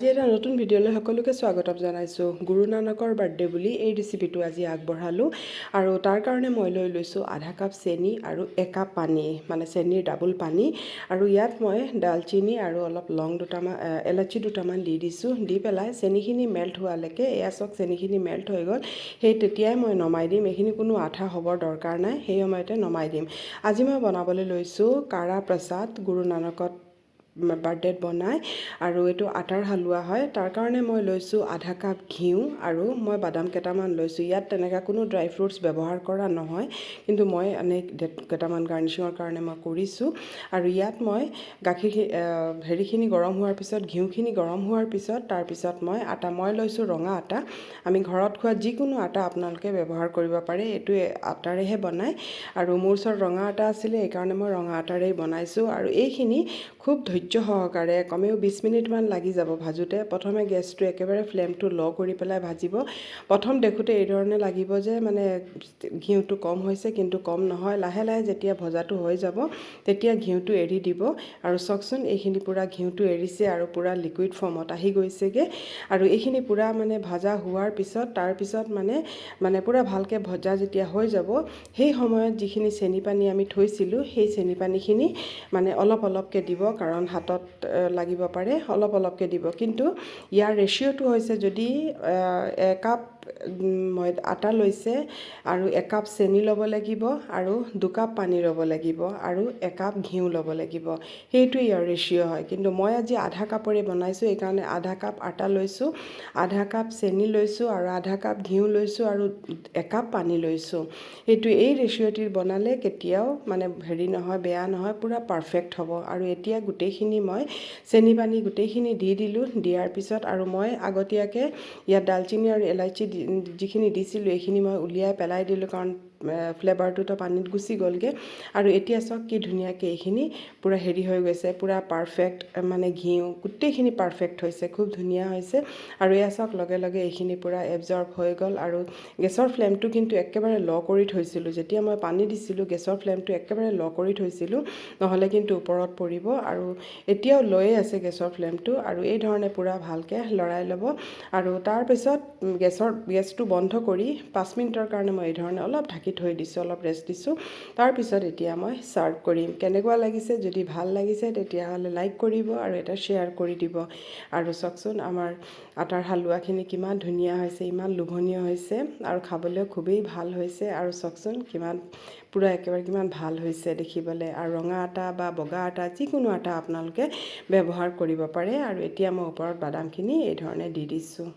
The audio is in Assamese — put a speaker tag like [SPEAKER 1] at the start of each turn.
[SPEAKER 1] আজি এটা নতুন ভিডিঅ'লৈ সকলোকে স্বাগতম জনাইছোঁ। গুৰু নানকৰ বাৰ্থডে বুলি এই ৰেচিপিটো আজি আগবঢ়ালোঁ আৰু তাৰ কাৰণে মই লৈ লৈছোঁ আধা কাপ চেনি আৰু একাপ পানী, মানে চেনিৰ ডাবল পানী। আৰু ইয়াত মই ডালচিনি আৰু অলপ লং দুটামান, এলাচি দুটামান দি দিছোঁ। দি পেলাই চেনিখিনি মেল্ট হোৱালৈকে, এয়া চাওক চেনিখিনি মেল্ট হৈ গ'ল, সেই তেতিয়াই মই নমাই দিম। এইখিনি কোনো আঠা হ'বৰ দৰকাৰ নাই, সেই সময়তে নমাই দিম। আজি মই বনাবলৈ লৈছোঁ কাৰা প্ৰসাদ, গুৰু নানকত বাৰ্থডেত বনাই, আৰু এইটো আটাৰ হালোৱা হয়। তাৰ কাৰণে মই লৈছোঁ আধা কাপ ঘিউ আৰু মই বাদাম কেইটামান লৈছোঁ। ইয়াত তেনেকৈ কোনো ড্ৰাই ফ্ৰুটছ ব্যৱহাৰ কৰা নহয়, কিন্তু মই এনেই কেইটামান গাৰ্নিচিঙৰ কাৰণে মই কৰিছোঁ। আৰু ইয়াত মই হেৰিখিনি গৰম হোৱাৰ পিছত, ঘিউখিনি গৰম হোৱাৰ পিছত, তাৰপিছত মই লৈছোঁ ৰঙা আটা। আমি ঘৰত খোৱা যিকোনো আটা আপোনালোকে ব্যৱহাৰ কৰিব পাৰে, এইটো আটাৰেহে বনায়। আৰু মোৰ ওচৰত ৰঙা আটা আছিলে, এইকাৰণে মই ৰঙা আটাৰেই বনাইছোঁ। আৰু এইখিনি খুব ধৈৰ্য সহকাৰে কমেও 20 মিনিটমান লাগি যাব ভাজোঁতে। প্ৰথমে গেছটো একেবাৰে ফ্লেমটো ল' কৰি পেলাই ভাজিব। প্ৰথম দেখোঁতে এইধৰণে লাগিব যে মানে ঘিউটো কম হৈছে, কিন্তু কম নহয়। লাহে লাহে যেতিয়া ভজাটো হৈ যাব, তেতিয়া ঘিউটো এৰি দিব। আৰু চাওকচোন, এইখিনি পূৰা ঘিউটো এৰিছে আৰু পূৰা লিকুইড ফৰ্মত আহি গৈছেগৈ। আৰু এইখিনি পূৰা মানে ভাজা হোৱাৰ পিছত, তাৰপিছত মানে পূৰা ভালকৈ ভজা যেতিয়া হৈ যাব, সেই সময়ত যিখিনি চেনি পানী আমি থৈছিলোঁ, সেই চেনি পানীখিনি মানে অলপ অলপকৈ দিব, কাৰণ হাতত লাগিব পাৰে, অলপ অলপকৈ দিব। কিন্তু ইয়াৰ ৰেচিঅ'টো হৈছে, যদি একাপ আটা লৈছে আৰু একাপ চেনি ল'ব লাগিব, আৰু 2 কাপ পানী ল'ব লাগিব, আৰু একাপ ঘিউ ল'ব লাগিব। সেইটোৱে ইয়াৰ ৰেচিঅ' হয়। কিন্তু মই আজি আধা কাপৰে বনাইছোঁ, এইকাৰণে আধা কাপ আটা লৈছোঁ, আধা কাপ চেনি লৈছোঁ, আৰু আধা কাপ ঘিউ লৈছোঁ, আৰু একাপ পানী লৈছোঁ। এই ৰেচিঅ'টি বনালে কেতিয়াও মানে হেৰি নহয়, বেয়া নহয়, পূৰা পাৰফেক্ট হ'ব। আৰু এতিয়া গোটেইখিনি মই চেনি পানী গোটেইখিনি দি দিলোঁ। দিয়াৰ পিছত আৰু মই আগতীয়াকৈ ইয়াত ডালচিনি আৰু এলাচি যিখিনি দিছিলোঁ, এইখিনি মই উলিয়াই পেলাই দিলোঁ, কাৰণ ফ্লেভাৰটোতো পানীত গুচি গ'লগৈ। আৰু এতিয়া চাওক কি ধুনীয়াকৈ এইখিনি পূৰা হেৰি হৈ গৈছে, পূৰা পাৰফেক্ট, মানে ঘিউ গোটেইখিনি পাৰফেক্ট হৈছে, খুব ধুনীয়া হৈছে। আৰু এয়া চাওক, লগে লগে এইখিনি পূৰা এবজৰ্ব হৈ গ'ল। আৰু গেছৰ ফ্লেমটো কিন্তু একেবাৰে ল' কৰি থৈছিলোঁ। যেতিয়া মই পানী দিছিলোঁ, গেছৰ ফ্লেমটো একেবাৰে ল' কৰি থৈছিলোঁ, নহ'লে কিন্তু ওপৰত পৰিব। আৰু এতিয়াও লৈয়ে আছে গেছৰ ফ্লেমটো। আৰু এই ধৰণে পূৰা ভালকৈ লৰাই ল'ব। আৰু তাৰপিছত গেছটো বন্ধ কৰি 5 মিনিটৰ কাৰণে মই এই ধৰণে অলপ ঢাকি থৈ দিছোঁ, অলপ ৰেষ্ট দিছোঁ। তাৰপিছত এতিয়া মই ছাৰ্ভ কৰিম। কেনেকুৱা লাগিছে? যদি ভাল লাগিছে তেতিয়াহ'লে লাইক কৰিব আৰু এটা শ্বেয়াৰ কৰি দিব। আৰু চাওকচোন, আমাৰ আটাৰ হালোৱাখিনি কিমান ধুনীয়া হৈছে, ইমান লোভনীয় হৈছে, আৰু খাবলৈও খুবেই ভাল হৈছে। আৰু চাওকচোন, পূৰা একেবাৰে কিমান ভাল হৈছে দেখিবলৈ। আৰু ৰঙা আটা বা বগা আটা, যিকোনো আটা আপোনালোকে ব্যৱহাৰ কৰিব পাৰে। আৰু এতিয়া মই ওপৰত বাদামখিনি এই ধৰণে দি দিছোঁ।